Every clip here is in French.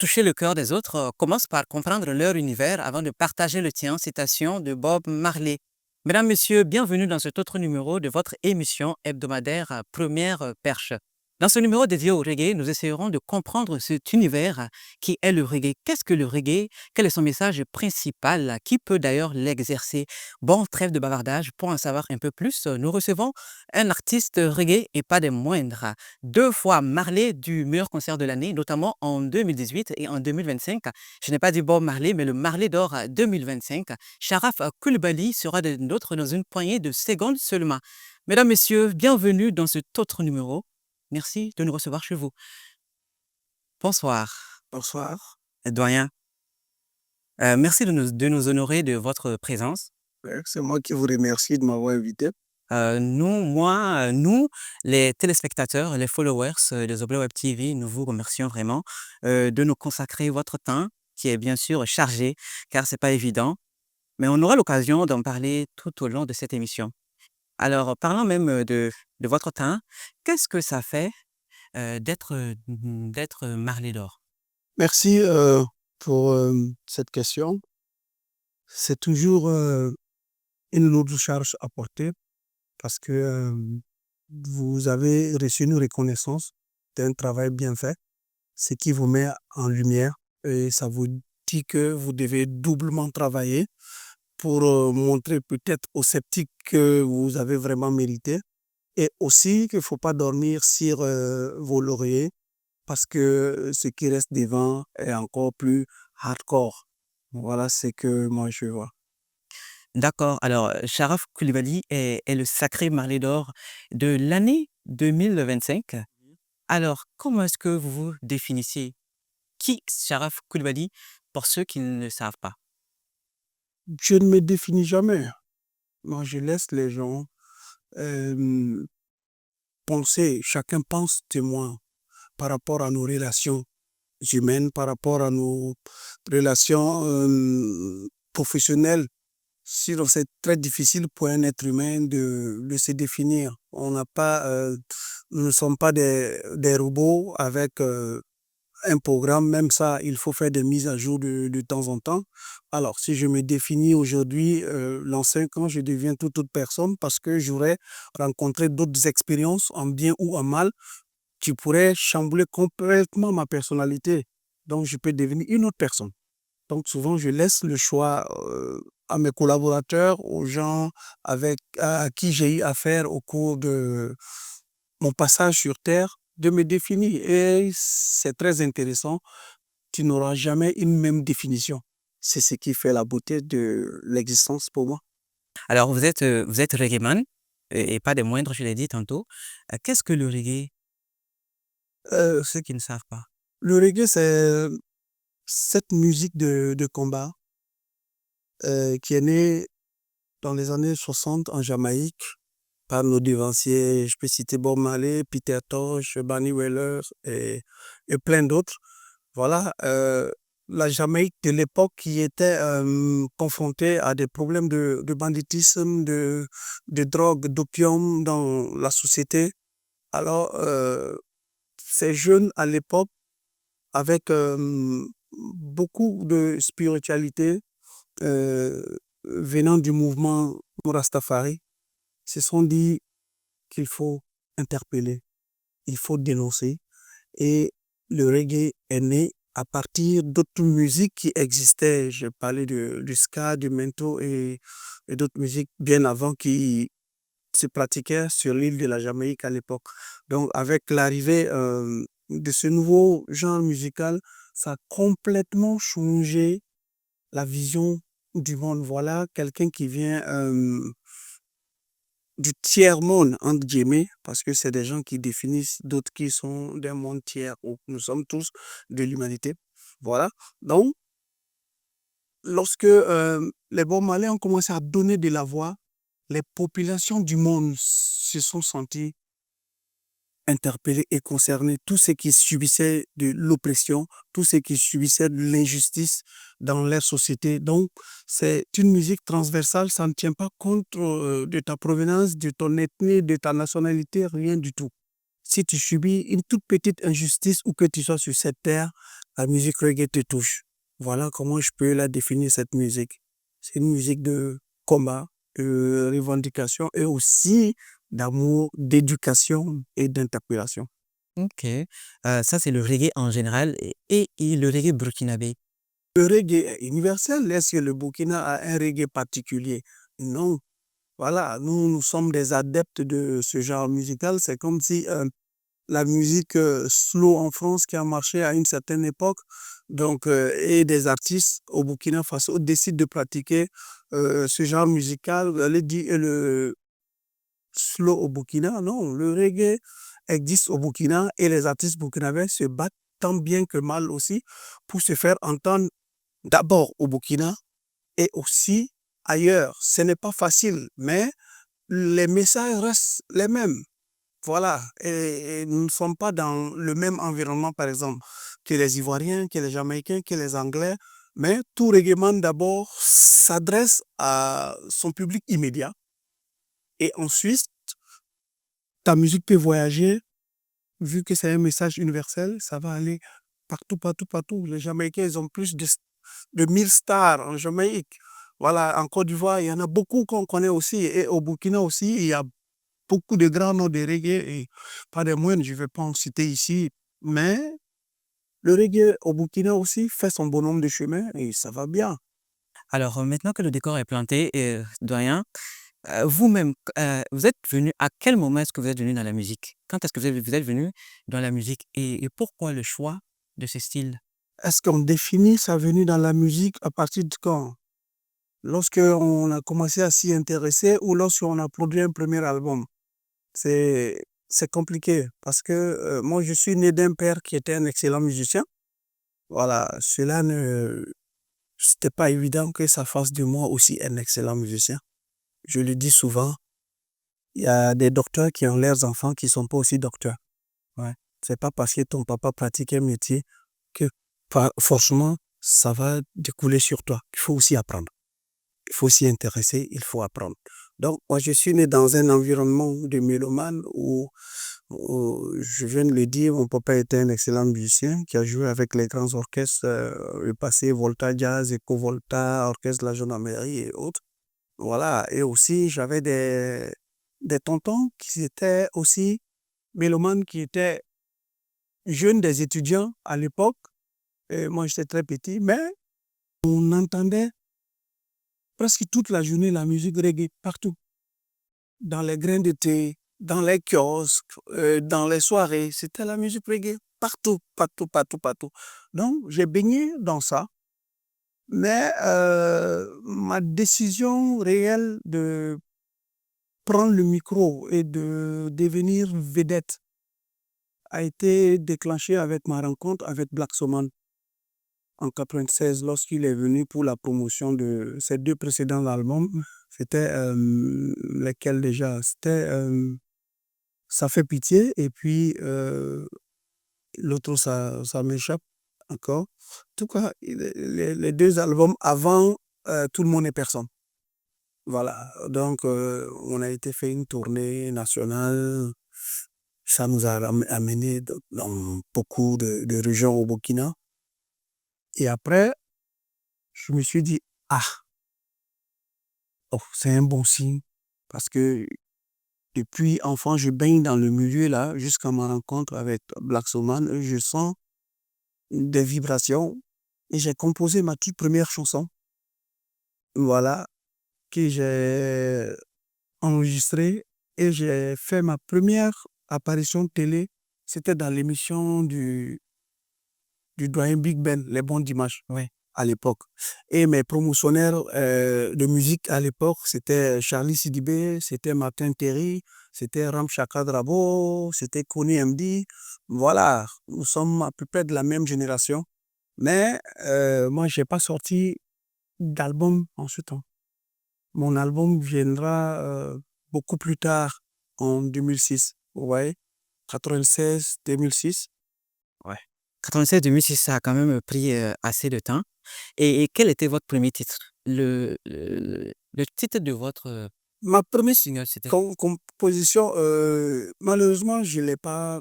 toucher le cœur des autres, commence par comprendre leur univers avant de partager le tien. Citation de Bob Marley. Mesdames, Messieurs, bienvenue dans cet autre numéro de votre émission hebdomadaire Première Perche. Dans ce numéro dédié au reggae, nous essayerons de comprendre cet univers qui est le reggae. Qu'est-ce que le reggae? Quel est son message principal? Qui peut d'ailleurs l'exercer? Bon, trêve de bavardage, pour en savoir un peu plus, nous recevons un artiste reggae et pas des moindres. Deux fois Marley du meilleur concert de l'année, notamment en 2018 et en 2025. Je n'ai pas dit Bob Marley, mais le Marley d'or 2025. Sharaf Koulibaly sera de nôtres dans une poignée de secondes seulement. Mesdames, Messieurs, bienvenue dans cet autre numéro. Merci de nous recevoir chez vous. Bonsoir, Bonsoir. doyen. Merci de nous honorer de votre présence. Ouais, c'est moi qui vous remercie de m'avoir invité. Nous, les téléspectateurs, les followers de Zoblo Web TV, nous vous remercions vraiment de nous consacrer votre temps, qui est bien sûr chargé, car c'est pas évident, mais on aura l'occasion d'en parler tout au long de cette émission. Alors, parlant même de votre temps, qu'est-ce que ça fait d'être Marley d'or? Merci pour cette question. C'est toujours une lourde charge à porter parce que vous avez reçu une reconnaissance d'un travail bien fait, ce qui vous met en lumière et ça vous dit que vous devez doublement travailler pour montrer peut-être aux sceptiques que vous avez vraiment mérité et aussi qu'il ne faut pas dormir sur vos lauriers parce que ce qui reste devant est encore plus hardcore. Voilà ce que moi je vois. D'accord. Alors, Sharaf Koulibaly est le sacré Marley d'or de l'année 2025. Alors, comment est-ce que vous vous définissez? Qui Sharaf Koulibaly pour ceux qui ne le savent pas? Je ne me définis jamais. Moi, je laisse les gens euh, penser. Chacun pense de moi par rapport à nos relations humaines, par rapport à nos relations professionnelles. Sinon, c'est très difficile pour un être humain de se définir. On n'a pas, nous ne sommes pas des robots avec un programme. Même ça, il faut faire des mises à jour de temps en temps. Alors, si je me définis aujourd'hui, dans 5 ans, je deviens toute autre personne parce que j'aurais rencontré d'autres expériences en bien ou en mal qui pourraient chambouler complètement ma personnalité. Donc, je peux devenir une autre personne. Donc souvent, je laisse le choix à mes collaborateurs, aux gens à qui j'ai eu affaire au cours de mon passage sur Terre, de me définir. Et c'est très intéressant. Tu n'auras jamais une même définition. C'est ce qui fait la beauté de l'existence pour moi. Alors, vous êtes reggaeman et pas des moindres, je l'ai dit tantôt. Qu'est-ce que le reggae Euh, pour ceux qui ne savent pas? le reggae, c'est cette musique de combat qui est née dans les années 60 en Jamaïque par nos devanciers. Je peux citer Bob Marley, Peter Tosh, Bunny Wailer et plein d'autres. Voilà, la Jamaïque de l'époque qui était confrontée à des problèmes de banditisme, de drogue, d'opium dans la société. Alors, ces jeunes à l'époque, avec beaucoup de spiritualité euh, venant du mouvement Rastafari, se sont dit qu'il faut interpeller, il faut dénoncer. Et le reggae est né à partir d'autres musiques qui existaient. Je parlais du ska, du mento et d'autres musiques bien avant qui se pratiquaient sur l'île de la Jamaïque à l'époque. Donc avec l'arrivée de ce nouveau genre musical, ça a complètement changé la vision du monde. Voilà quelqu'un qui vient du tiers-monde, entre guillemets, parce que c'est des gens qui définissent d'autres qui sont d'un monde tiers, où nous sommes tous de l'humanité. Voilà. Donc, lorsque les bons malais ont commencé à donner de la voix, les populations du monde se sont senties interpellés et concernés, tous ceux qui subissaient de l'oppression, tous ceux qui subissaient de l'injustice dans leur société. Donc, c'est une musique transversale, ça ne tient pas compte de ta provenance, de ton ethnie, de ta nationalité, rien du tout. Si tu subis une toute petite injustice où que tu sois sur cette terre, la musique reggae te touche. Voilà comment je peux la définir, cette musique. C'est une musique de combat, de revendication et aussi d'amour, d'éducation et d'interpellation. OK. Ça, c'est le reggae en général et le reggae burkinabé. Le reggae est universel. Est-ce que le Burkina a un reggae particulier? Non. Voilà, nous sommes des adeptes de ce genre musical. C'est comme si la musique slow en France qui a marché à une certaine époque, donc, et des artistes au Burkina Faso décident de pratiquer ce genre musical, le slow au Burkina. Non, le reggae existe au Burkina et les artistes burkinabés se battent tant bien que mal aussi pour se faire entendre d'abord au Burkina et aussi ailleurs. Ce n'est pas facile, mais les messages restent les mêmes. Voilà, et nous ne sommes pas dans le même environnement, par exemple, que les Ivoiriens, que les Jamaïcains, que les Anglais, mais tout reggaeman d'abord s'adresse à son public immédiat et ensuite, ta musique peut voyager, vu que c'est un message universel, ça va aller partout, partout, partout. Les Jamaïcains, ils ont plus de 1000 stars en Jamaïque. Voilà, en Côte d'Ivoire, il y en a beaucoup qu'on connaît aussi. Et au Burkina aussi, il y a beaucoup de grands noms de reggae et pas des moindres, je ne vais pas en citer ici. Mais le reggae au Burkina aussi fait son bonhomme de chemin et ça va bien. Alors, maintenant que le décor est planté, doyen, vous-même, vous êtes venu à quel moment est-ce que vous êtes venu dans la musique? Quand est-ce que vous êtes venu dans la musique et pourquoi le choix de ce style? Est-ce qu'on définit sa venue dans la musique à partir de quand? Lorsqu'on a commencé à s'y intéresser ou lorsqu'on a produit un premier album? C'est compliqué parce que moi, je suis né d'un père qui était un excellent musicien. Voilà, c'était pas évident que ça fasse de moi aussi un excellent musicien. Je le dis souvent, il y a des docteurs qui ont leurs enfants qui sont pas aussi docteurs. Ouais. C'est pas parce que ton papa pratique un métier que forcément ça va découler sur toi. Il faut aussi apprendre. Il faut s'y intéresser, il faut apprendre. Donc, moi, je suis né dans un environnement de mélomane où, je viens de le dire, mon papa était un excellent musicien qui a joué avec les grands orchestres, le passé Volta Jazz, Eco Volta, Orchestre de la Gendarmerie et autres. Voilà. Et aussi, j'avais des tontons qui étaient aussi mélomanes, qui étaient jeunes, des étudiants à l'époque. Et moi, j'étais très petit, mais on entendait presque toute la journée la musique reggae partout. Dans les grains de thé, dans les kiosques, dans les soirées, c'était la musique reggae partout, partout, partout, partout. Donc, j'ai baigné dans ça, mais ma décision réelle de prendre le micro et de devenir vedette a été déclenchée avec ma rencontre avec Black Soman en 96 lorsqu'il est venu pour la promotion de ses deux précédents albums. C'était lesquels déjà? C'était Ça fait pitié et puis l'autre, ça m'échappe encore. En tout cas, les deux albums avant Tout le monde et personne. Voilà, donc on a été fait une tournée nationale. Ça nous a amené dans beaucoup de régions au Burkina. Et après, je me suis dit, ah, oh, c'est un bon signe parce que depuis enfant, je baigne dans le milieu là, jusqu'à ma rencontre avec Black Soman. Je sens des vibrations et j'ai composé ma toute première chanson. Voilà, que j'ai enregistrée et j'ai fait ma première apparition télé. C'était dans l'émission du doyen Big Ben, Les Bons Dimanches, Ouais. à l'époque. Et mes promotionnaires de musique à l'époque, c'était Charlie Sidibé, c'était Martin Terry, c'était Ram Chaka Drabo, c'était Kony MD. Voilà, nous sommes à peu près de la même génération. Mais moi, j'ai pas sorti d'album en ce temps. Mon album viendra beaucoup plus tard, en 2006. Vous voyez, 96, 2006. Ouais. 96-2006, ça a quand même pris assez de temps. Et quel était votre premier titre? Le titre de votre Ma première single, c'était... composition, malheureusement, je ne l'ai pas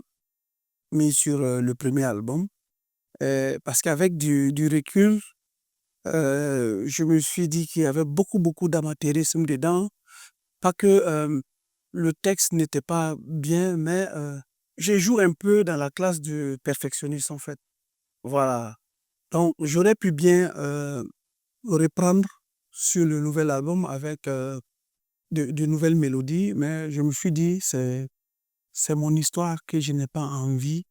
mis sur le premier album. Parce qu'avec du recul, je me suis dit qu'il y avait beaucoup, beaucoup d'amateurisme dedans. Pas que le texte n'était pas bien, mais j'ai joué un peu dans la classe du perfectionniste, en fait. Voilà. Donc, j'aurais pu bien reprendre sur le nouvel album avec de nouvelles mélodies, mais je me suis dit, c'est mon histoire que je n'ai pas envie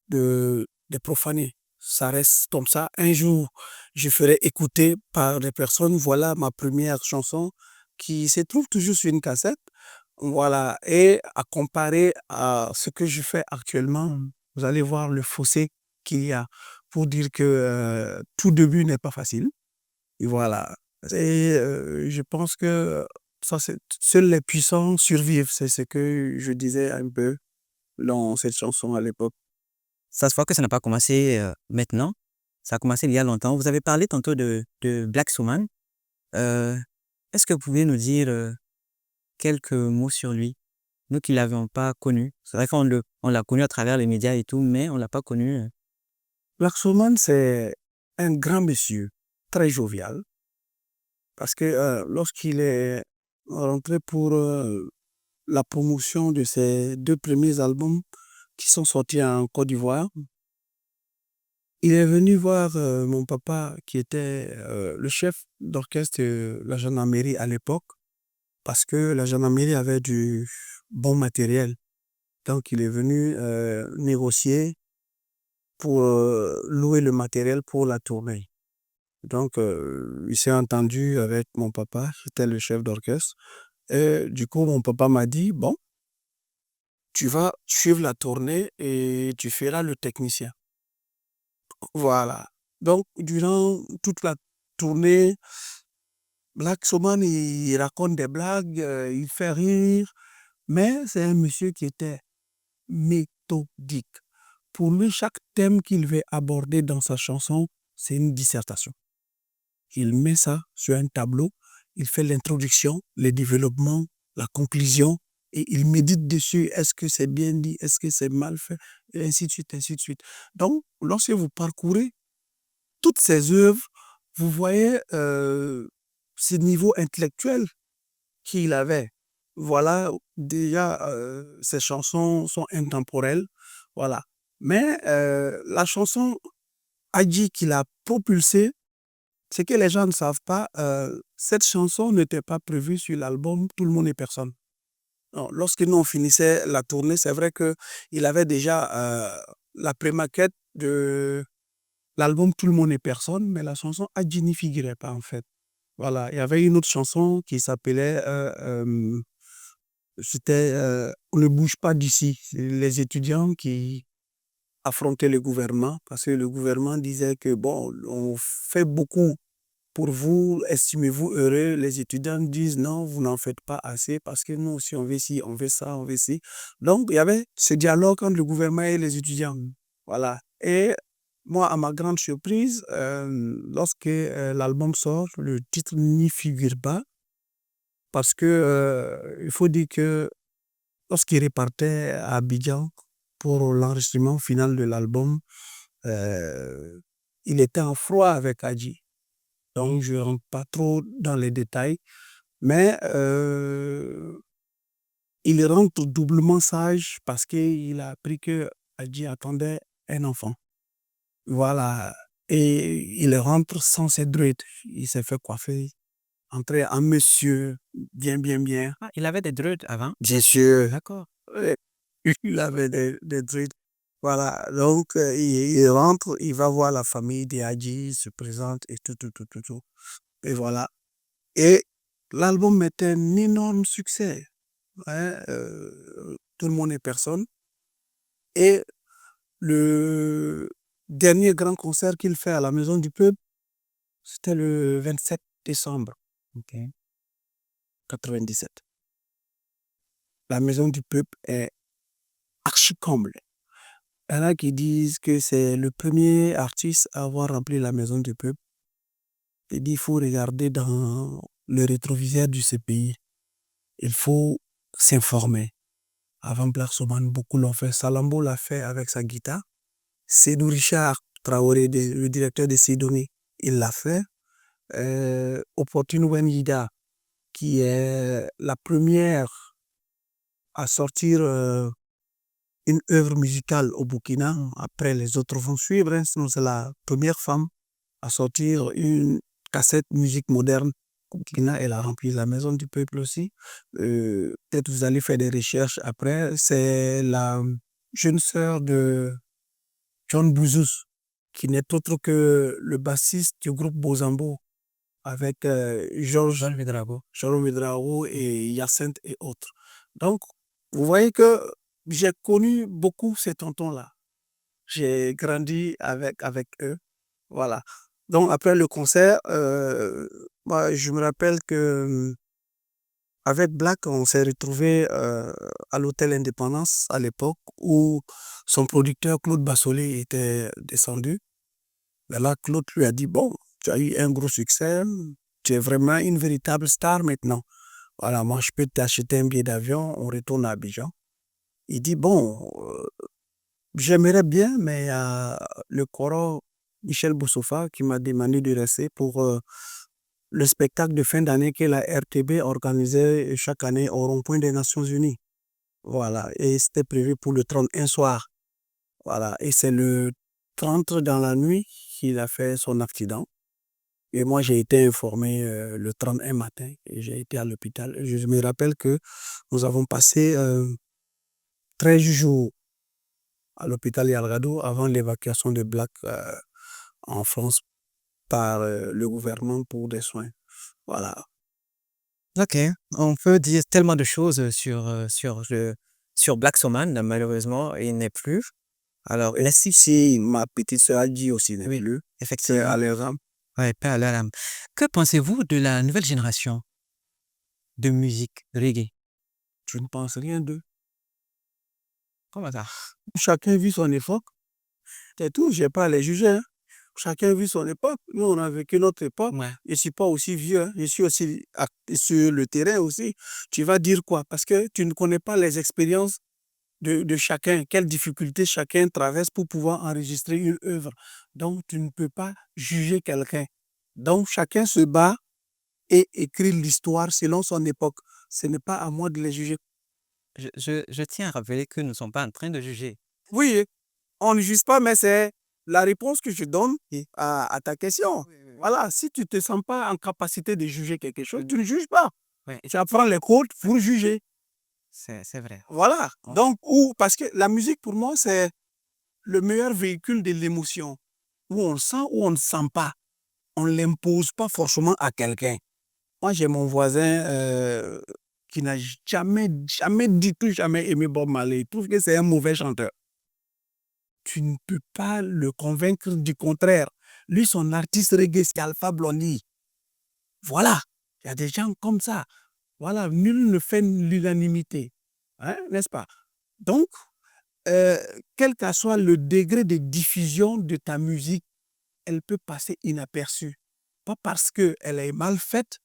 de profaner. Ça reste comme ça. Un jour, je ferai écouter par des personnes, voilà ma première chanson qui se trouve toujours sur une cassette. Voilà. Et à comparer à ce que je fais actuellement, vous allez voir le fossé qu'il y a pour dire que tout début n'est pas facile. Et voilà. Et je pense que ça, seuls les puissants survivent. C'est ce que je disais un peu dans cette chanson à l'époque. Ça se voit que ça n'a pas commencé maintenant. Ça a commencé il y a longtemps. Vous avez parlé tantôt de Black Suman. Euh, Est-ce que vous pouvez nous dire quelques mots sur lui? Nous qui ne l'avions pas connu. C'est vrai on l'a connu à travers les médias et tout, mais on ne l'a pas connu. Laxoman, c'est un grand monsieur, très jovial, parce que lorsqu'il est rentré pour la promotion de ses deux premiers albums qui sont sortis en Côte d'Ivoire, il est venu voir mon papa qui était le chef d'orchestre de la gendarmerie à l'époque, parce que la gendarmerie avait du bon matériel. Donc, il est venu négocier pour louer le matériel pour la tournée. Donc, il s'est entendu avec mon papa, qui était le chef d'orchestre. Et du coup, mon papa m'a dit, bon, tu vas suivre la tournée et tu feras le technicien. Voilà. Donc, durant toute la tournée, Black Soman, il raconte des blagues, il fait rire, mais c'est un monsieur qui était méthodique. Pour lui, chaque thème qu'il veut aborder dans sa chanson, c'est une dissertation. Il met ça sur un tableau, il fait l'introduction, le développement, la conclusion, et il médite dessus. Est-ce que c'est bien dit? Est-ce que c'est mal fait? Et ainsi de suite, ainsi de suite. Donc, lorsque vous parcourez toutes ces œuvres, vous voyez ce niveau intellectuel qu'il avait. Voilà, déjà, ces chansons sont intemporelles. Voilà. Mais la chanson Adji qu'il a propulsée, ce que les gens ne savent pas, cette chanson n'était pas prévue sur l'album Tout le monde et personne. Non, lorsque nous on finissait la tournée, c'est vrai qu'il avait déjà la prémaquette de l'album Tout le monde et personne, mais la chanson Adji n'y figurait pas en fait. Voilà, il y avait une autre chanson qui s'appelait c'était On ne bouge pas d'ici. C'est les étudiants qui affrontaient le gouvernement parce que le gouvernement disait que bon, on fait beaucoup pour vous, estimez-vous heureux? Les étudiants disent non, vous n'en faites pas assez parce que nous aussi on veut ci, on veut ça, on veut ci. Donc il y avait ce dialogue entre le gouvernement et les étudiants. Voilà. Et moi, à ma grande surprise, lorsque l'album sort, le titre n'y figure pas parce que il faut dire que lorsqu'il repartait à Abidjan pour l'enregistrement final de l'album, euh, il était en froid avec Adji. Donc, je ne rentre pas trop dans les détails, mais il rentre doublement sage parce qu'il a appris que Adji attendait un enfant. Voilà. Et il rentre sans ses dreads. Il s'est fait coiffer, entrer en monsieur, bien, bien, bien. Ah, il avait des dreads avant. Bien sûr. D'accord. Ouais. Il avait des dreads. Voilà. Donc, il rentre, il va voir la famille d'Adji, il se présente et tout, tout, tout, tout, tout. Et voilà. Et l'album est un énorme succès. Hein, tout le monde est personne. Et le dernier grand concert qu'il fait à la Maison du Peuple, c'était le 27 décembre Ok. 97. La Maison du Peuple est archi comble. Il y en a qui disent que c'est le premier artiste à avoir rempli la Maison du Peuple. Il dit qu'il faut regarder dans le rétroviseur du CPI. Il faut s'informer. Avant Black Soman, beaucoup l'ont fait. Salambo l'a fait avec sa guitare. Sédou Richard Traoré, le directeur de Sidonie, il l'a fait. Opportune Wenida, qui est la première à sortir une œuvre musicale au Burkina. Après, les autres vont suivre, hein. Sinon, c'est la première femme à sortir une cassette musique moderne au Burkina. Elle a rempli la maison du peuple aussi. Peut-être vous allez faire des recherches après. C'est la jeune sœur de John Bouzous, qui n'est autre que le bassiste du groupe Bozambo, avec Georges Vidrago et Hyacinthe et autres. Donc, vous voyez que j'ai connu beaucoup ces tontons-là. J'ai grandi avec eux. Voilà. Donc, après le concert, moi, je me rappelle que avec Black, on s'est retrouvé à l'hôtel Indépendance à l'époque où son producteur Claude Bassolé était descendu. Et là, Claude lui a dit, bon, tu as eu un gros succès, tu es vraiment une véritable star maintenant. Voilà, moi, je peux t'acheter un billet d'avion, on retourne à Abidjan. Il dit, bon, j'aimerais bien, mais le coro Michel Boussoufa qui m'a demandé de rester pour le spectacle de fin d'année que la RTB organisait chaque année au rond-point des Nations Unies. Voilà, et c'était prévu pour le 31 soir. Voilà, et c'est le 30 dans la nuit qu'il a fait son accident. Et moi, j'ai été informé le 31 matin et j'ai été à l'hôpital. Je me rappelle que nous avons passé 13 jours à l'hôpital Yalgado avant l'évacuation de Black en France par le gouvernement pour des soins. Voilà. Ok, on peut dire tellement de choses sur Black Soman, malheureusement, il n'est plus. Alors, Si, ma petite sœur a dit aussi n'est oui, plus. C'est effectivement. à l'erreur. Ouais, paix à leur âme. Que pensez-vous de la nouvelle génération de musique reggae? Je ne pense rien d'eux. Comment ça? Chacun vit son époque. C'est tout, je n'ai pas à les juger, hein. Chacun vit son époque. Nous, on a vécu notre époque. Ouais. Je ne suis pas aussi vieux, hein. Je suis aussi sur le terrain aussi. Tu vas dire quoi? Parce que tu ne connais pas les expériences de chacun, quelles difficultés chacun traverse pour pouvoir enregistrer une œuvre. Donc, tu ne peux pas juger quelqu'un. Donc, chacun se bat et écrit l'histoire selon son époque. Ce n'est pas à moi de les juger. Je tiens à rappeler que nous ne sommes pas en train de juger. Oui, on ne juge pas, mais c'est la réponse que je donne Oui. à ta question. Oui, oui, oui. Voilà, si tu ne te sens pas en capacité de juger quelque chose, tu ne juges pas. Oui, Tu apprends les codes pour juger. c'est vrai. Voilà. Oh. Donc, parce que la musique, pour moi, c'est le meilleur véhicule de l'émotion. Où on sent ou on ne sent pas. On ne l'impose pas forcément à quelqu'un. Moi, j'ai mon voisin qui n'a jamais du tout jamais aimé Bob Marley. Il trouve que c'est un mauvais chanteur. Tu ne peux pas le convaincre du contraire. Lui, son artiste reggae, c'est Alpha Blondy. Voilà. Il y a des gens comme ça. Voilà. Nul ne fait l'unanimité. Hein, n'est-ce pas? Donc, quel que soit le degré de diffusion de ta musique, elle peut passer inaperçue. Pas parce qu'elle est mal faite,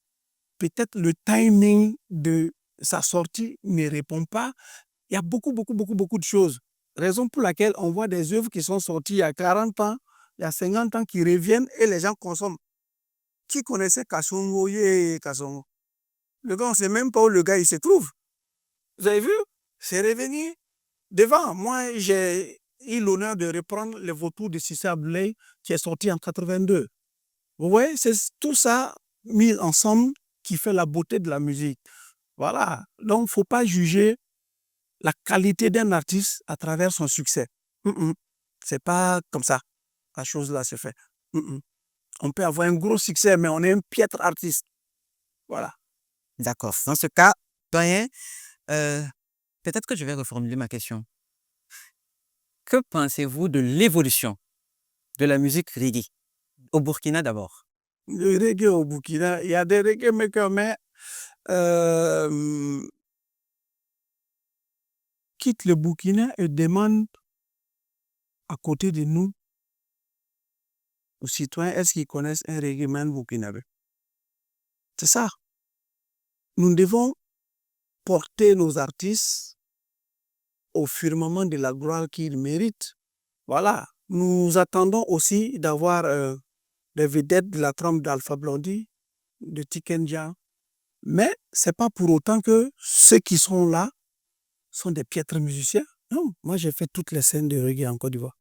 peut-être le timing de sa sortie ne répond pas. Il y a beaucoup de choses. Raison pour laquelle on voit des œuvres qui sont sorties il y a 40 ans, il y a 50 ans qui reviennent et les gens consomment. Qui connaissait Kassongo, Kassongo? Le gars, on ne sait même pas où le gars il se trouve. Vous avez vu? C'est revenu devant. Moi, j'ai eu l'honneur de reprendre les vautours de Cissé Abdoulaye qui est sorti en 82. Vous voyez, c'est tout ça mis ensemble qui fait la beauté de la musique. Voilà. Donc, il ne faut pas juger la qualité d'un artiste à travers son succès. C'est pas comme ça. La chose là se fait. On peut avoir un gros succès, mais on est un piètre artiste. Voilà. D'accord. Dans ce cas, doyen, peut-être que je vais reformuler ma question. Que pensez-vous de l'évolution de la musique reggae au Burkina d'abord? Le reggae au Burkina, il y a des reggae makers, mais quitte le Burkina et demande à côté de nous, aux citoyens, est-ce qu'ils connaissent un reggae man burkinabé? C'est ça. Nous devons porter nos artistes au firmament de la gloire qu'ils méritent. Voilà. Nous attendons aussi d'avoir des vedettes de la trempe d'Alpha Blondy, de Tikenja. Mais c'est pas pour autant que ceux qui sont là sont des piètres musiciens. Non, moi j'ai fait toutes les scènes de reggae en Côte d'Ivoire.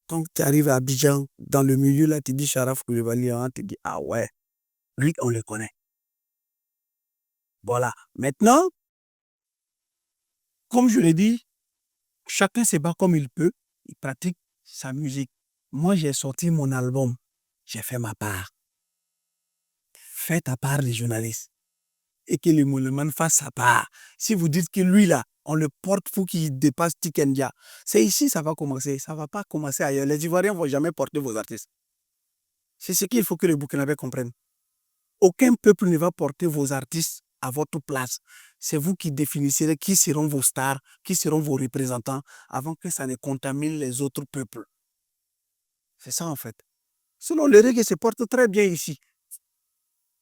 Quand tu arrives à Abidjan, dans le milieu là, tu dis Sharaf Koulibaly, hein, tu dis ah ouais, lui on le connaît. Voilà. Maintenant, comme je l'ai dit, chacun se bat comme il peut, il pratique sa musique. Moi j'ai sorti mon album, j'ai fait ma part. Fais ta part les journalistes. Et que le Moulman fasse sa part. Si vous dites que lui là, on le porte pour qu'il dépasse Tikendia, c'est ici ça va commencer. Ça ne va pas commencer ailleurs. Les Ivoiriens ne vont jamais porter vos artistes. C'est ce qu'il faut que les Burkinabés comprennent. Aucun peuple ne va porter vos artistes à votre place. C'est vous qui définissez qui seront vos stars, qui seront vos représentants, avant que ça ne contamine les autres peuples. C'est ça en fait. Sinon, le reggae se porte très bien ici.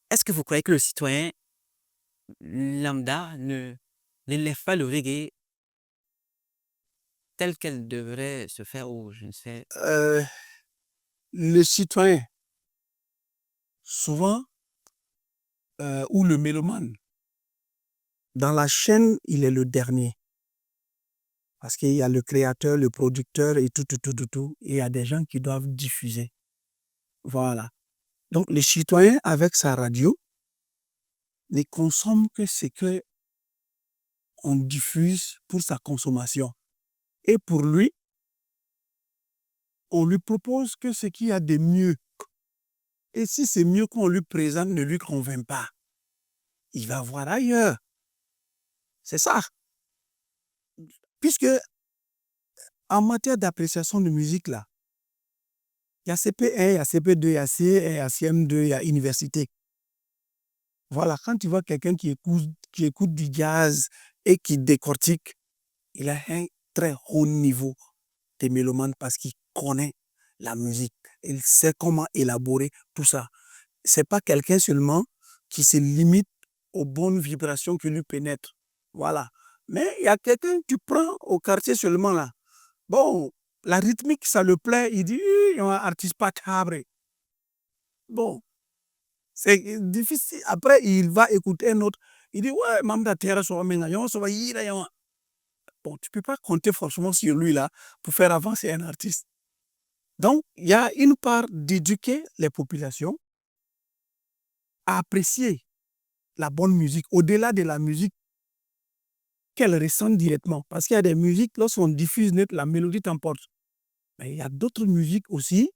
Est-ce que vous croyez que le citoyen lambda ne lève pas le reggae tel qu'elle devrait se faire ou je ne sais. Le citoyen, souvent, ou le mélomane, dans la chaîne, il est le dernier. Parce qu'il y a le créateur, le producteur et tout. Et il y a des gens qui doivent diffuser. Voilà. Donc, le citoyen, avec sa radio, ne consomme que ce qu'on diffuse pour sa consommation. Et pour lui, on lui propose que ce qu'il y a de mieux. Et si c'est mieux qu'on lui présente ne lui convainc pas, il va voir ailleurs. C'est ça. Puisque en matière d'appréciation de musique, là, il y a CP1, il y a CP2, il y a CE1, il y a CM2, il y a université. Voilà, quand tu vois quelqu'un qui écoute du jazz et qui décortique, il a un très haut niveau de mélomane parce qu'il connaît la musique. Il sait comment élaborer tout ça. Ce n'est pas quelqu'un seulement qui se limite aux bonnes vibrations qui lui pénètrent. Voilà. Mais il y a quelqu'un, tu prends au quartier seulement là. Bon, la rythmique, ça le plaît. Il dit, il y a un artiste pas tabré. Bon, c'est difficile. Après, il va écouter un autre. Il dit, ouais, Mamda Terra, bon, tu ne peux pas compter forcément sur lui là pour faire avancer un artiste. Donc, il y a une part d'éduquer les populations à apprécier la bonne musique, au-delà de la musique qu'elles ressentent directement. Parce qu'il y a des musiques, lorsqu'on diffuse net, la mélodie t'emporte. Mais il y a d'autres musiques aussi,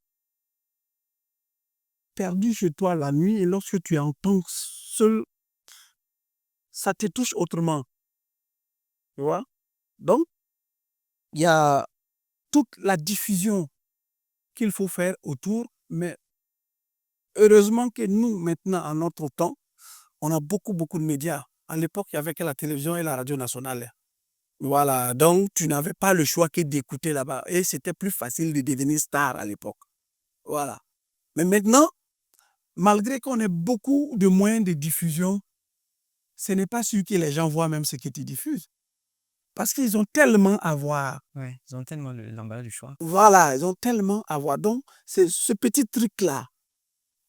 perdues chez toi la nuit, et lorsque tu entends seul, ça te touche autrement. Tu vois? Donc, il y a toute la diffusion qu'il faut faire autour, mais heureusement que nous, maintenant, en notre temps, on a beaucoup de médias. À l'époque, il n'y avait que la télévision et la radio nationale. Voilà, donc tu n'avais pas le choix que d'écouter là-bas. Et c'était plus facile de devenir star à l'époque. Voilà. Mais maintenant, malgré qu'on ait beaucoup de moyens de diffusion, ce n'est pas sûr que les gens voient même ce que tu diffuses. Parce qu'ils ont tellement à voir. Ouais, ils ont tellement l'embarras du choix. Voilà, ils ont tellement à voir. Donc, c'est ce petit truc-là,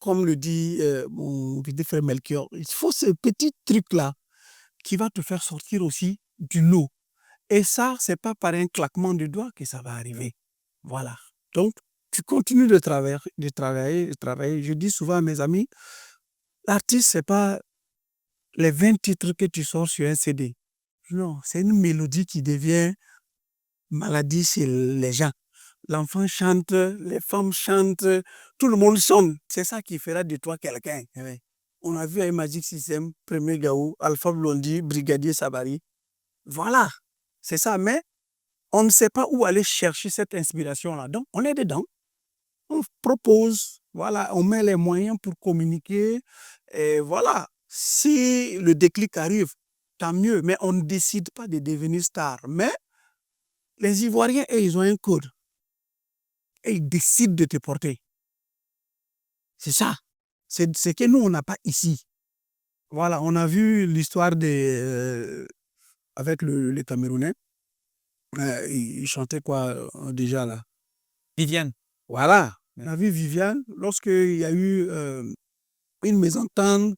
comme le dit mon petit frère Melchior, il faut ce petit truc-là qui va te faire sortir aussi du lot. Et ça, ce n'est pas par un claquement de doigts que ça va arriver. Voilà. Donc, tu continues de travailler. Je dis souvent à mes amis, l'artiste, ce n'est pas les 20 titres que tu sors sur un CD. Non, c'est une mélodie qui devient maladie chez les gens. L'enfant chante, les femmes chantent, tout le monde chante. C'est ça qui fera de toi quelqu'un. Oui. On a vu avec Magic System, Premier Gaou, Alpha Blondy, Brigadier Sabari. Voilà, c'est ça. Mais on ne sait pas où aller chercher cette inspiration-là. Donc, on est dedans. On propose, voilà, on met les moyens pour communiquer. Et voilà, si le déclic arrive, tant mieux. Mais on ne décide pas de devenir star. Mais les Ivoiriens, ils ont un code. Et ils décident de te porter. C'est ça. C'est ce que nous, on n'a pas ici. Voilà, on a vu l'histoire avec les Camerounais. Ils chantaient quoi déjà là? Viviane. Voilà. On Ouais. a vu Viviane, lorsqu'il y a eu une mésentente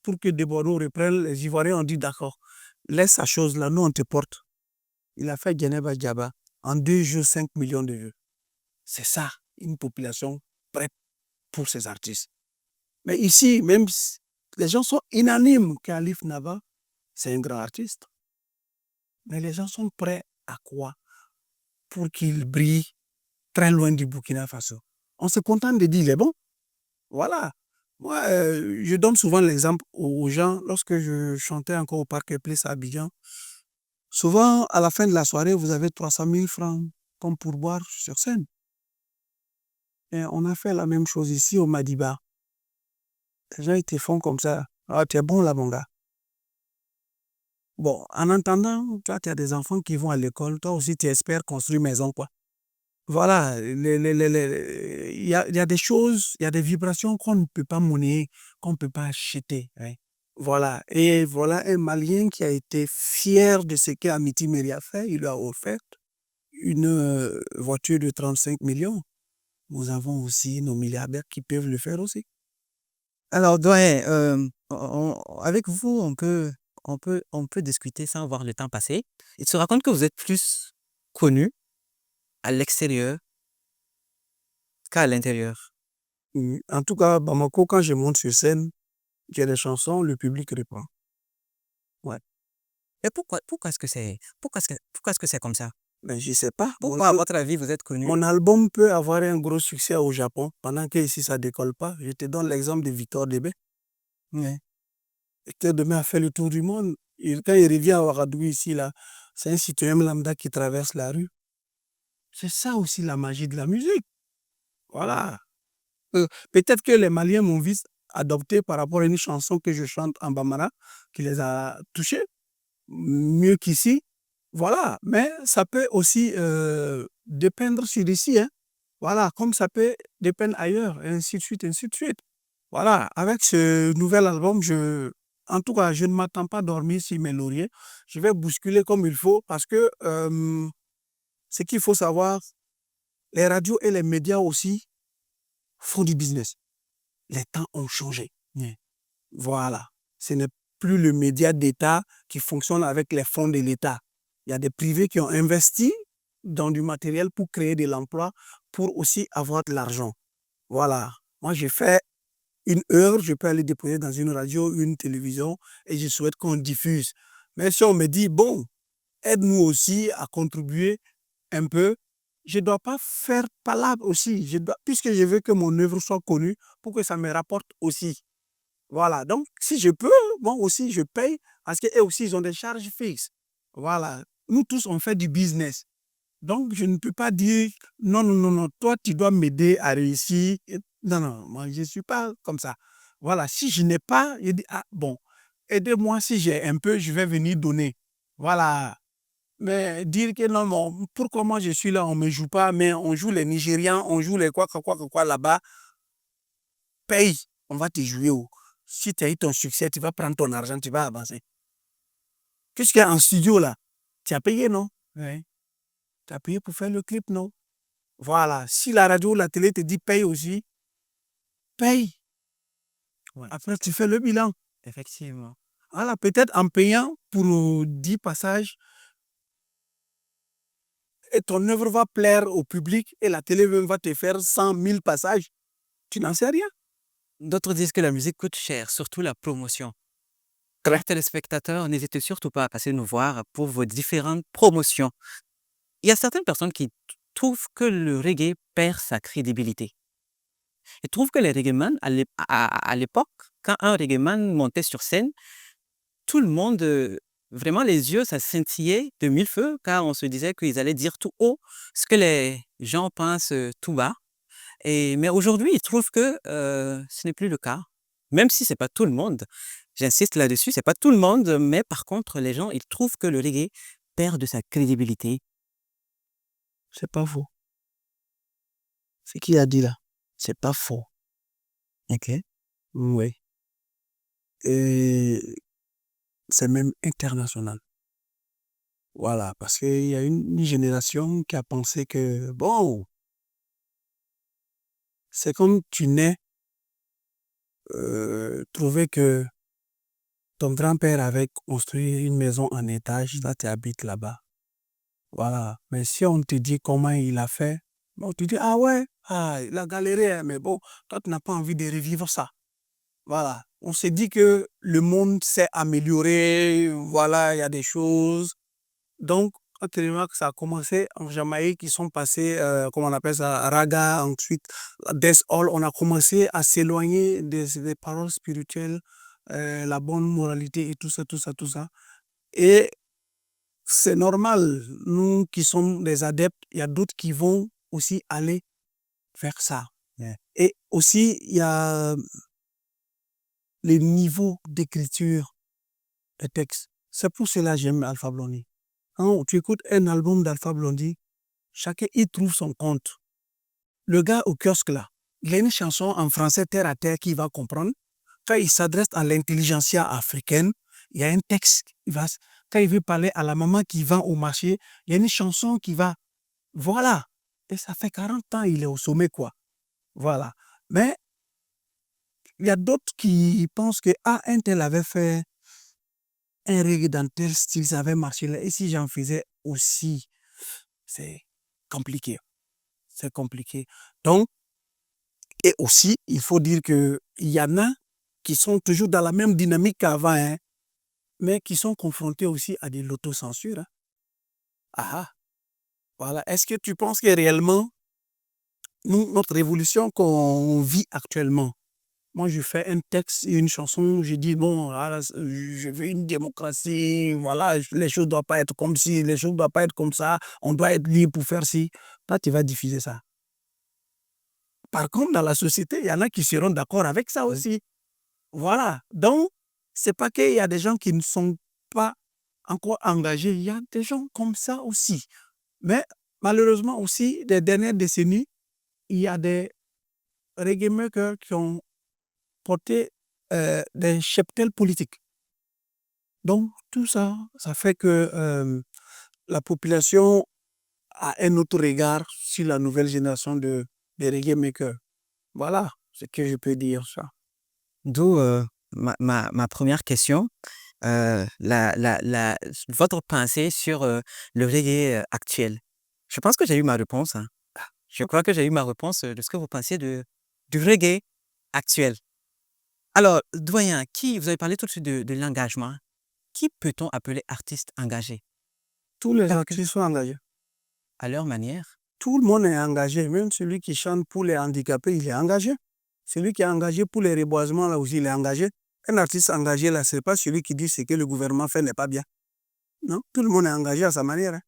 pour que Desbordeaux reprenne, les Ivoiriens ont dit d'accord, laisse sa chose là, nous on te porte. Il a fait Geneva Djaba en 2 jours, 5 millions de vues. C'est ça, une population prête pour ces artistes. Mais ici, même si les gens sont unanimes qu'Alif Naba, c'est un grand artiste. Mais les gens sont prêts à quoi pour qu'il brille très loin du Burkina Faso. On se contente de dire, il est bon. Voilà. Moi, je donne souvent l'exemple aux gens lorsque je chantais encore au Parc Place à Abidjan. Souvent, à la fin de la soirée, vous avez 300 000 francs comme pourboire sur scène. Et on a fait la même chose ici au Madiba. Les gens ils te font comme ça. Ah, tu es bon là, mon gars. Bon, en attendant, toi, tu as des enfants qui vont à l'école. Toi aussi, tu espères construire maison, quoi. Voilà, il y a des choses, il y a des vibrations qu'on ne peut pas monnayer, qu'on ne peut pas acheter. Hein. Voilà, et voilà un Malien qui a été fier de ce qu'Amity Meri a fait. Il lui a offert une voiture de 35 millions. Nous avons aussi nos milliardaires qui peuvent le faire aussi. Alors, doyen, avec vous, on peut discuter sans voir le temps passer. Il se raconte que vous êtes plus connu à l'extérieur qu'à l'intérieur. En tout cas, Bamako, quand je monte sur scène, j'ai des chansons, le public répond. Ouais. Et pourquoi est-ce que c'est comme ça? Mais je sais pas. Pourquoi, à votre avis, vous êtes connu? Mon album peut avoir un gros succès au Japon pendant que ici ça décolle pas. Je te donne l'exemple de Victor Debé. Ouais. Victor Debé a fait le tour du monde. Quand il revient à Ouagadougou ici, là, c'est un citoyen lambda qui traverse la rue. C'est ça aussi la magie de la musique. Voilà. Peut-être que les Maliens m'ont vite adopté par rapport à une chanson que je chante en Bambara, qui les a touchés, mieux qu'ici. Voilà. Mais ça peut aussi dépendre sur ici. Hein. Voilà, comme ça peut dépendre ailleurs, et ainsi de suite, ainsi de suite. Voilà, avec ce nouvel album, en tout cas, je ne m'attends pas à dormir sur mes lauriers. Je vais bousculer comme il faut parce que ce qu'il faut savoir, les radios et les médias aussi font du business. Les temps ont changé. Ouais. Voilà, ce n'est plus le média d'État qui fonctionne avec les fonds de l'État. Il y a des privés qui ont investi dans du matériel pour créer de l'emploi, pour aussi avoir de l'argent. Voilà. Moi, j'ai fait une heure, je peux aller déposer dans une radio, une télévision, et je souhaite qu'on diffuse. Mais si on me dit, bon, aide-nous aussi à contribuer un peu, je ne dois pas faire palabre aussi. Puisque je veux que mon œuvre soit connue, pour que ça me rapporte aussi. Voilà. Donc, si je peux, moi aussi, je paye, parce qu'eux aussi, ils ont des charges fixes. Voilà. Nous tous, on fait du business. Donc, je ne peux pas dire, non, non, non, non, toi, tu dois m'aider à réussir. Non, non, moi, je ne suis pas comme ça. Voilà, si je n'ai pas, je dis, ah, bon, aidez-moi, si j'ai un peu, je vais venir donner. Voilà. Mais dire que non, non, pourquoi moi je suis là, on ne me joue pas, mais on joue les Nigérians, on joue les quoi là-bas, paye, on va te jouer. Si tu as eu ton succès, tu vas prendre ton argent, tu vas avancer. Qu'est-ce qu'il y a en studio là? Tu as payé, non? Oui. Tu as payé pour faire le clip, non? Voilà. Si la radio, la télé te dit paye aussi, paye. Ouais. Après, tu fais le bilan. Effectivement. Voilà, peut-être en payant pour 10 passages, et ton œuvre va plaire au public et la télé va te faire 100 000 passages. Tu n'en sais rien. D'autres disent que la musique coûte cher, surtout la promotion. Très. Chers téléspectateurs, n'hésitez surtout pas à passer nous voir pour vos différentes promotions. Il y a certaines personnes qui trouvent que le reggae perd sa crédibilité. Ils trouvent que les reggaeman, à l'époque, quand un reggaeman montait sur scène, tout le monde, vraiment les yeux, ça scintillait de mille feux, car on se disait qu'ils allaient dire tout haut ce que les gens pensent tout bas. Mais aujourd'hui, ils trouvent que ce n'est plus le cas. Même si c'est pas tout le monde, j'insiste là-dessus, c'est pas tout le monde, mais par contre, les gens, ils trouvent que le reggae perd de sa crédibilité. C'est pas faux. Ce qu'il a dit là, c'est pas faux. Ok. Oui. Et c'est même international. Voilà, parce qu'il y a une génération qui a pensé que, bon, C'est comme tu nais, trouver que ton grand-père avait construit une maison en étage, là tu habites là-bas. Voilà. Mais si on te dit comment il a fait, bon, tu dis, ah ouais, ah, il a galéré, hein, mais bon, toi tu n'as pas envie de revivre ça. Voilà. On s'est dit que le monde s'est amélioré, voilà, il y a des choses. Donc, quand tu remarques que ça a commencé en Jamaïque, ils sont passés, comment on appelle ça, raga, ensuite dancehall, on a commencé à s'éloigner des paroles spirituelles, la bonne moralité et tout ça, tout ça, tout ça. Et c'est normal, nous qui sommes des adeptes, il y a d'autres qui vont aussi aller vers ça. Yeah. Et aussi, il y a les niveaux d'écriture des textes. C'est pour cela que j'aime Alpha Blondy. Quand tu écoutes un album d'Alpha Blondy, chacun y trouve son compte. Le gars au kiosque là, il a une chanson en français terre à terre qu'il va comprendre. Quand il s'adresse à l'intelligentsia africaine, il y a un texte. Quand il veut parler à la maman qui vend au marché, il y a une chanson qui va. Voilà. Et ça fait 40 ans, il est au sommet, quoi. Voilà. Mais il y a d'autres qui pensent que un tel avait fait un reggae dans tel style, ça avait marché là. Et si j'en faisais aussi, c'est compliqué. C'est compliqué. Donc, et aussi, il faut dire qu'il y en a qui sont toujours dans la même dynamique qu'avant, hein, mais qui sont confrontés aussi à de l'autocensure. Hein. Ah, voilà. Est-ce que tu penses que réellement, nous, notre révolution qu'on vit actuellement, moi, je fais un texte, une chanson, je dis, bon, voilà, je veux une démocratie, voilà, les choses ne doivent pas être comme ci, les choses ne doivent pas être comme ça, on doit être libre pour faire ci. Là, tu vas diffuser ça. Par contre, dans la société, il y en a qui seront d'accord avec ça aussi. Voilà. Donc, c'est pas qu'il y a des gens qui ne sont pas encore engagés, il y a des gens comme ça aussi. Mais malheureusement aussi, des dernières décennies, il y a des reggae makers qui ont porté des cheptels politiques. Donc, tout ça, ça fait que la population a un autre regard sur la nouvelle génération de reggae makers. Voilà ce que je peux dire ça. D'où ma première question, votre pensée sur le reggae actuel. Je pense que j'ai eu ma réponse. Hein. Je crois que j'ai eu ma réponse de ce que vous pensez du reggae actuel. Alors, doyen, vous avez parlé tout de suite de l'engagement. Qui peut-on appeler artiste engagé? Tous les artistes sont engagés. À leur manière. Tout le monde est engagé. Même celui qui chante pour les handicapés, il est engagé. Celui qui est engagé pour les reboisements, là aussi, il est engagé. Un artiste engagé, là, ce n'est pas celui qui dit ce que le gouvernement fait n'est pas bien. Non, tout le monde est engagé à sa manière. Hein.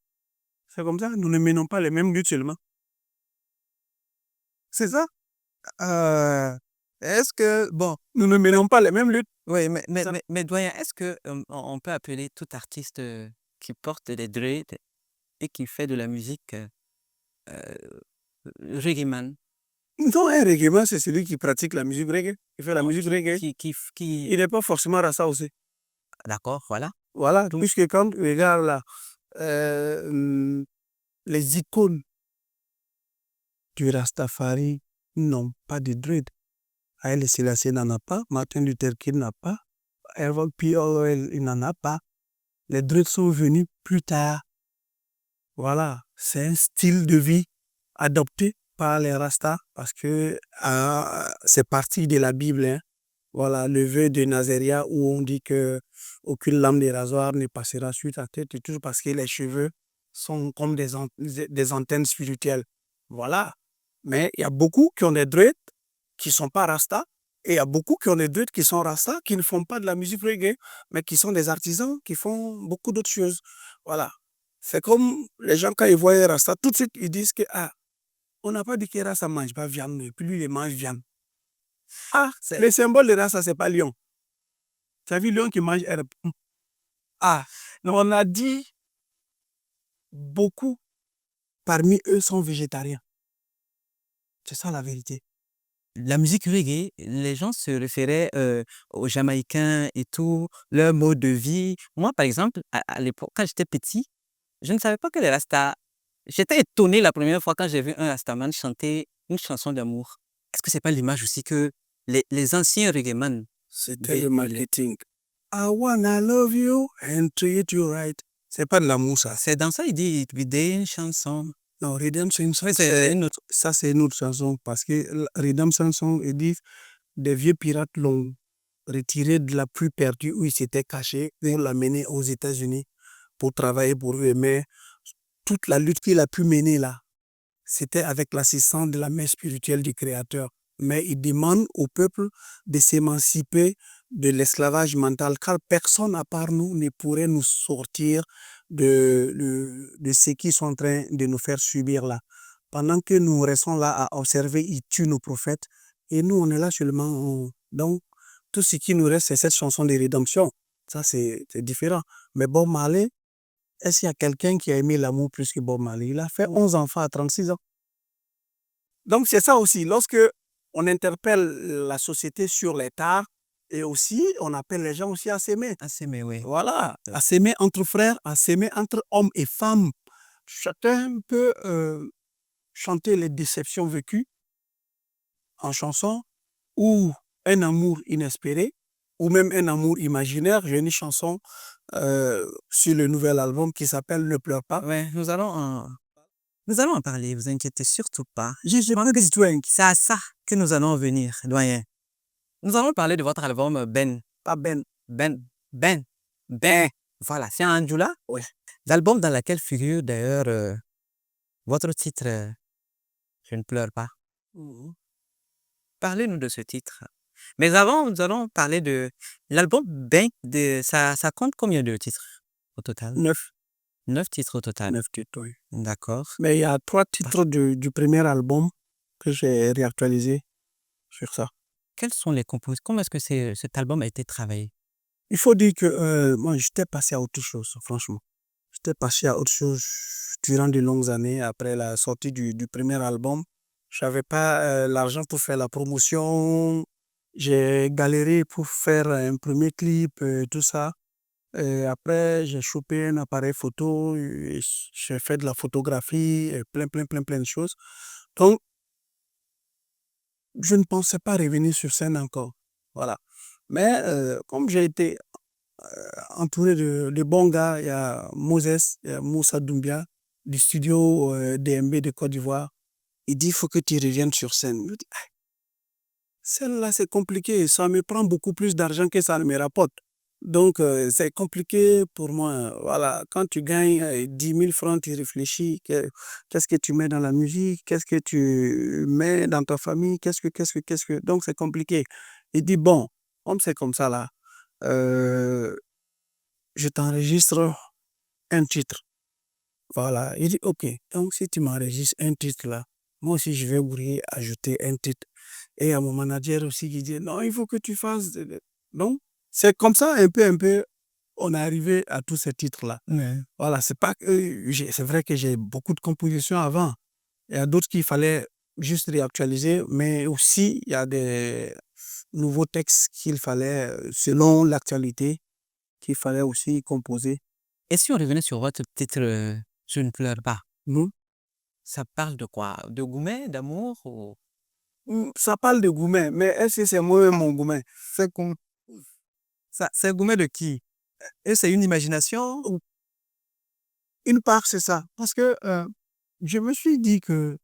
C'est comme ça, nous ne menons pas les mêmes luttes seulement. C'est ça. Est-ce que, bon, nous ne menons pas les mêmes luttes. Oui, mais doyen, est-ce qu'on peut appeler tout artiste qui porte des dreads et qui fait de la musique reggae man? Non, un reggae man, c'est celui qui pratique la musique reggae, qui fait la musique reggae. Il n'est pas forcément rasta aussi. D'accord, voilà. Voilà, puisque quand tu regardes là, les icônes du Rastafari n'ont pas de dread. Haïlé Sélassié n'en a pas, Martin Luther King n'en a pas, Erval P.O.L. il n'en a pas. Les dreads sont venus plus tard. Voilà, c'est un style de vie adopté par les Rastas parce que c'est parti de la Bible. Hein. Voilà, le vœu de Nazaria où on dit que aucune lame de rasoir ne passera sur ta tête, et tout parce que les cheveux sont comme des antennes spirituelles. Voilà. Mais il y a beaucoup qui ont des dreads qui ne sont pas rastas, et il y a beaucoup qui ont des dreads qui sont rastas, qui ne font pas de la musique reggae, mais qui sont des artisans qui font beaucoup d'autres choses. Voilà. C'est comme les gens, quand ils voient un rasta, tout de suite, ils disent que, on n'a pas dit que rasta ne mange pas viande, et puis lui, il mange viande. Le symbole de rasta, ce n'est pas lion. Tu as vu lion qui mange herbe. Donc on a dit, beaucoup parmi eux sont végétariens. C'est ça la vérité. La musique reggae, les gens se référaient aux Jamaïcains et tout, leur mode de vie. Moi, par exemple, à l'époque, quand j'étais petit, je ne savais pas que les Rastas... J'étais étonné la première fois quand j'ai vu un Rastaman chanter une chanson d'amour. est-ce que c'est pas l'image aussi que les anciens reggaeman, C'était le marketing. I wanna love you and treat you right. C'est pas de l'amour, ça. c'est dans ça, il dit une chanson. Non, Redemption Song, Oui, c'est une autre. ça, c'est une autre chanson. Parce que Redemption Song, il dit des vieux pirates l'ont retiré de la pluie perdue où il s'était caché pour l'amener aux États-Unis pour travailler pour eux. Mais toute la lutte qu'il a pu mener là, c'était avec l'assistance de la main spirituelle du Créateur. Mais il demande au peuple de s'émanciper de l'esclavage mental, car personne à part nous ne pourrait nous sortir de ce qu'ils sont en train de nous faire subir là. Pendant que nous restons là à observer, ils tuent nos prophètes, et nous, on est là seulement. Donc, tout ce qui nous reste, c'est cette chanson de rédemption. Ça, c'est différent. Mais Bob Marley, est-ce qu'il y a quelqu'un qui a aimé l'amour plus que Bob Marley? Il a fait 11 enfants à 36 ans. Donc, c'est ça aussi. Lorsque on interpelle la société sur les tares, et aussi, on appelle les gens aussi à s'aimer. À s'aimer, oui. Voilà, à s'aimer entre frères, à s'aimer entre hommes et femmes. Chacun peut chanter les déceptions vécues en chanson, ou un amour inespéré, ou même un amour imaginaire. J'ai une chanson sur le nouvel album qui s'appelle Ne pleure pas. Ouais, nous allons en parler, vous inquiétez surtout pas. C'est C'est à ça que nous allons venir, doyen. Nous allons parler de votre album Ben. pas Ben. Ben. Voilà, c'est un Anjula. Oui. L'album dans lequel figure d'ailleurs votre titre Je ne pleure pas. Parlez-nous de ce titre. Mais avant, nous allons parler de l'album Ben. Ça compte combien de titres au total? 9. 9 titres au total. 9 titres, oui. D'accord. Mais il y a 3 titres du premier album que j'ai réactualisé sur ça. Quels sont les compositions? Comment est-ce que cet album a été travaillé? Il faut dire que moi, j'étais passé à autre chose, franchement. J'étais passé à autre chose durant de longues années après la sortie du premier album. Je n'avais pas l'argent pour faire la promotion. J'ai galéré pour faire un premier clip, tout ça. Et après, j'ai chopé un appareil photo, et j'ai fait de la photographie, et plein de choses. Donc, je ne pensais pas revenir sur scène encore. Voilà. Mais comme j'ai été entouré de bons gars, il y a Moses, il y a Moussa Doumbia, du studio DMB de Côte d'Ivoire. Il dit, il faut que tu reviennes sur scène. Je dis, ah, celle-là, c'est compliqué. Ça me prend beaucoup plus d'argent que ça ne me rapporte. Donc, c'est compliqué pour moi. Voilà, quand tu gagnes 10 000 francs, tu réfléchis. Qu'est-ce que tu mets dans la musique? Qu'est-ce que tu mets dans ta famille? Qu'est-ce que... Donc, c'est compliqué. Il dit, bon, comme c'est comme ça, là, je t'enregistre un titre. Voilà. Il dit, OK. Donc, si tu m'enregistres un titre, là, moi aussi, je vais vous ajouter un titre. Et à mon manager aussi qui dit, non, il faut que tu fasses... Donc, c'est comme ça, un peu, on est arrivé à tous ces titres-là. Ouais. Voilà, c'est pas que c'est vrai que j'ai beaucoup de compositions avant. Il y a d'autres qu'il fallait juste réactualiser, mais aussi il y a des nouveaux textes qu'il fallait, selon l'actualité, qu'il fallait aussi composer. Et si on revenait sur votre titre Je ne pleure pas, Nous, ça parle de quoi? De Goumet, d'amour ou... ça parle de Goumet, mais est-ce que c'est moi-même mon Goumet? C'est Goumet de qui? Et c'est une imagination? Une part, c'est ça. Parce que je me suis dit que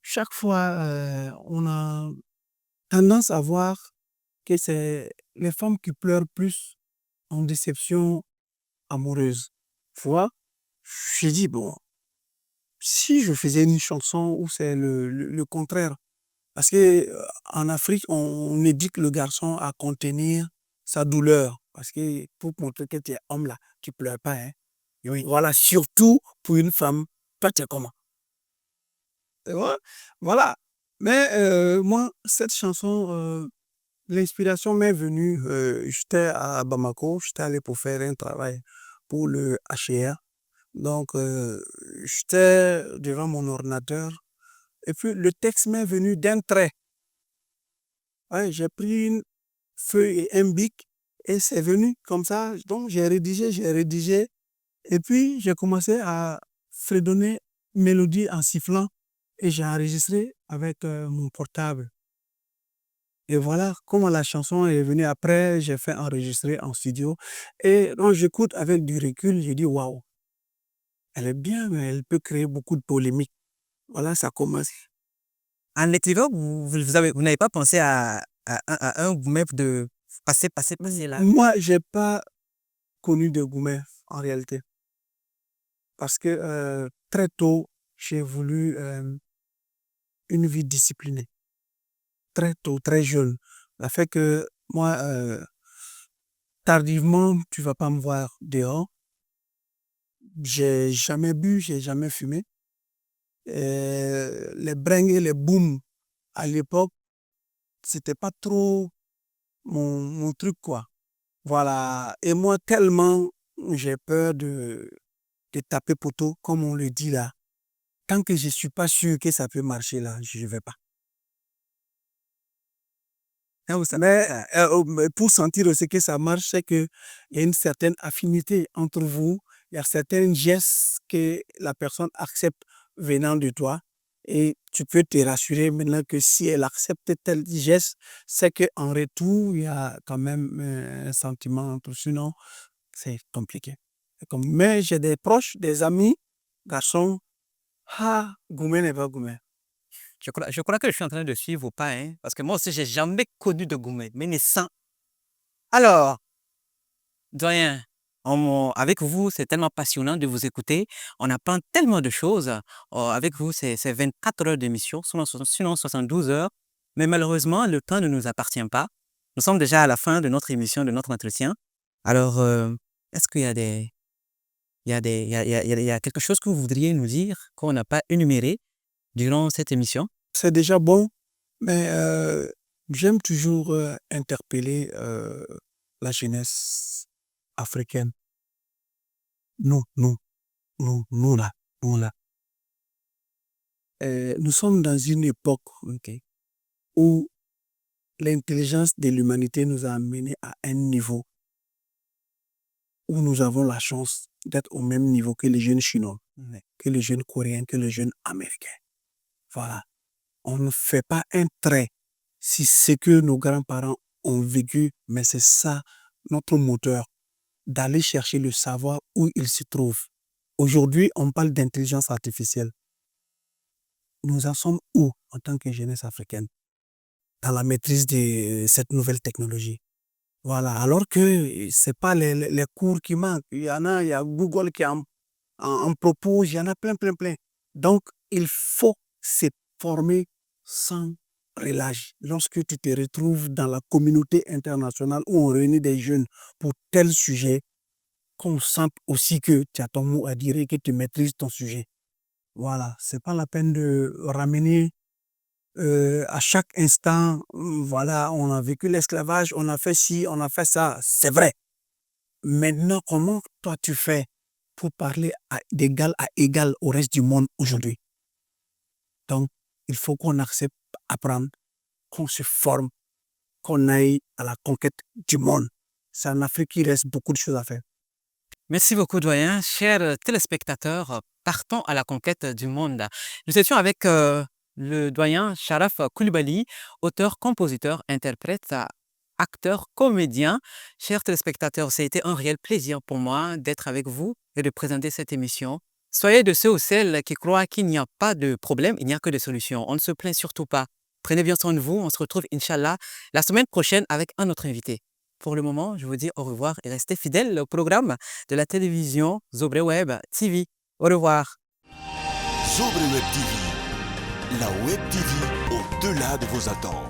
chaque fois, on a tendance à voir que c'est les femmes qui pleurent plus en déception amoureuse. Tu vois? J'ai dit, bon, si je faisais une chanson où c'est le contraire, parce que en Afrique, on éduque le garçon à contenir sa douleur. Parce que pour montrer que tu es homme là, tu pleures pas, hein. Oui. Voilà, surtout pour une femme. Toi, tu es comment? Tu vois? Voilà. Mais moi, cette chanson, l'inspiration m'est venue, j'étais à Bamako, j'étais allé pour faire un travail pour le HCR. Donc, j'étais devant mon ordinateur et puis le texte m'est venu d'un trait. Ouais, j'ai pris une feuille et un bic et c'est venu comme ça. Donc, j'ai rédigé et puis j'ai commencé à fredonner mélodie en sifflant et j'ai enregistré avec mon portable. Et voilà comment la chanson est venue. Après, j'ai fait enregistrer en studio. Et quand j'écoute avec du recul, je dis waouh, elle est bien, mais elle peut créer beaucoup de polémiques. Voilà, ça commence. En l'écrivant, vous n'avez pas pensé à un gourmet de passer là. Moi, j'ai pas connu de Goumet en réalité. Parce que très tôt, j'ai voulu une vie disciplinée. Très tôt, très jeune. Ça fait que moi, tardivement, tu vas pas me voir dehors. J'ai jamais bu, j'ai jamais fumé. Les bringues et les booms à l'époque, c'était pas trop mon truc, quoi. Voilà. Et moi, tellement j'ai peur de taper poteau, comme on le dit là. Tant que je suis pas sûr que ça peut marcher là, je vais pas. Ah, vous sa Mais mais pour sentir aussi que ça marche, c'est qu'il y a une certaine affinité entre vous. Il y a certains gestes que la personne accepte venant de toi. Et tu peux te rassurer maintenant que si elle accepte tel geste, c'est qu'en retour, il y a quand même un sentiment entre. Sinon, c'est compliqué. Mais j'ai des proches, des amis, garçons, ah, Goumen n'est pas Goumen. je crois que je suis en train de suivre vos pas, hein, parce que moi aussi, j'ai jamais connu de gourmet, mais naissant. Alors, doyen, avec vous, c'est tellement passionnant de vous écouter. On apprend tellement de choses. Avec vous, c'est 24 heures d'émission, sinon 72 heures. Mais malheureusement, le temps ne nous appartient pas. Nous sommes déjà à la fin de notre émission, de notre entretien. Alors, est-ce qu'il y a des, il y a des, il y a quelque chose que vous voudriez nous dire qu'on n'a pas énuméré durant cette émission? C'est déjà bon, mais j'aime toujours interpeller la jeunesse africaine. Nous, nous, nous là, nous là. Nous sommes dans une époque Ok. où l'intelligence de l'humanité nous a amenés à un niveau où nous avons la chance d'être au même niveau que les jeunes Chinois, Ouais. que les jeunes Coréens, que les jeunes Américains. Voilà. On ne fait pas un trait si ce que nos grands-parents ont vécu, mais c'est ça notre moteur, d'aller chercher le savoir où il se trouve. Aujourd'hui, on parle d'intelligence artificielle. Nous en sommes où en tant que jeunesse africaine dans la maîtrise de cette nouvelle technologie? Voilà, alors que c'est pas les cours qui manquent. Il y a Google qui en propose, il y en a plein, plein, plein. Donc, il faut se former sans relâche. Lorsque tu te retrouves dans la communauté internationale où on réunit des jeunes pour tel sujet, qu'on sente aussi que tu as ton mot à dire et que tu maîtrises ton sujet. Voilà, c'est pas la peine de ramener à chaque instant, voilà, on a vécu l'esclavage, on a fait ci, on a fait ça, c'est vrai. Maintenant, comment toi tu fais pour parler d'égal à égal au reste du monde aujourd'hui? Donc, il faut qu'on accepte d'apprendre, qu'on se forme, qu'on aille à la conquête du monde. C'est en Afrique qu'il reste beaucoup de choses à faire. Merci beaucoup, doyen. Chers téléspectateurs, partons à la conquête du monde. Nous étions avec le doyen Sharaf Koulibaly, auteur, compositeur, interprète, acteur, comédien. Chers téléspectateurs, ça a été un réel plaisir pour moi d'être avec vous et de présenter cette émission. Soyez de ceux ou celles qui croient qu'il n'y a pas de problème, il n'y a que des solutions. On ne se plaint surtout pas. Prenez bien soin de vous. On se retrouve, Inch'Allah, la semaine prochaine avec un autre invité. Pour le moment, je vous dis au revoir et restez fidèles au programme de la télévision Zobre Web TV. Au revoir. Sobre Web TV, la Web TV au-delà de vos attentes.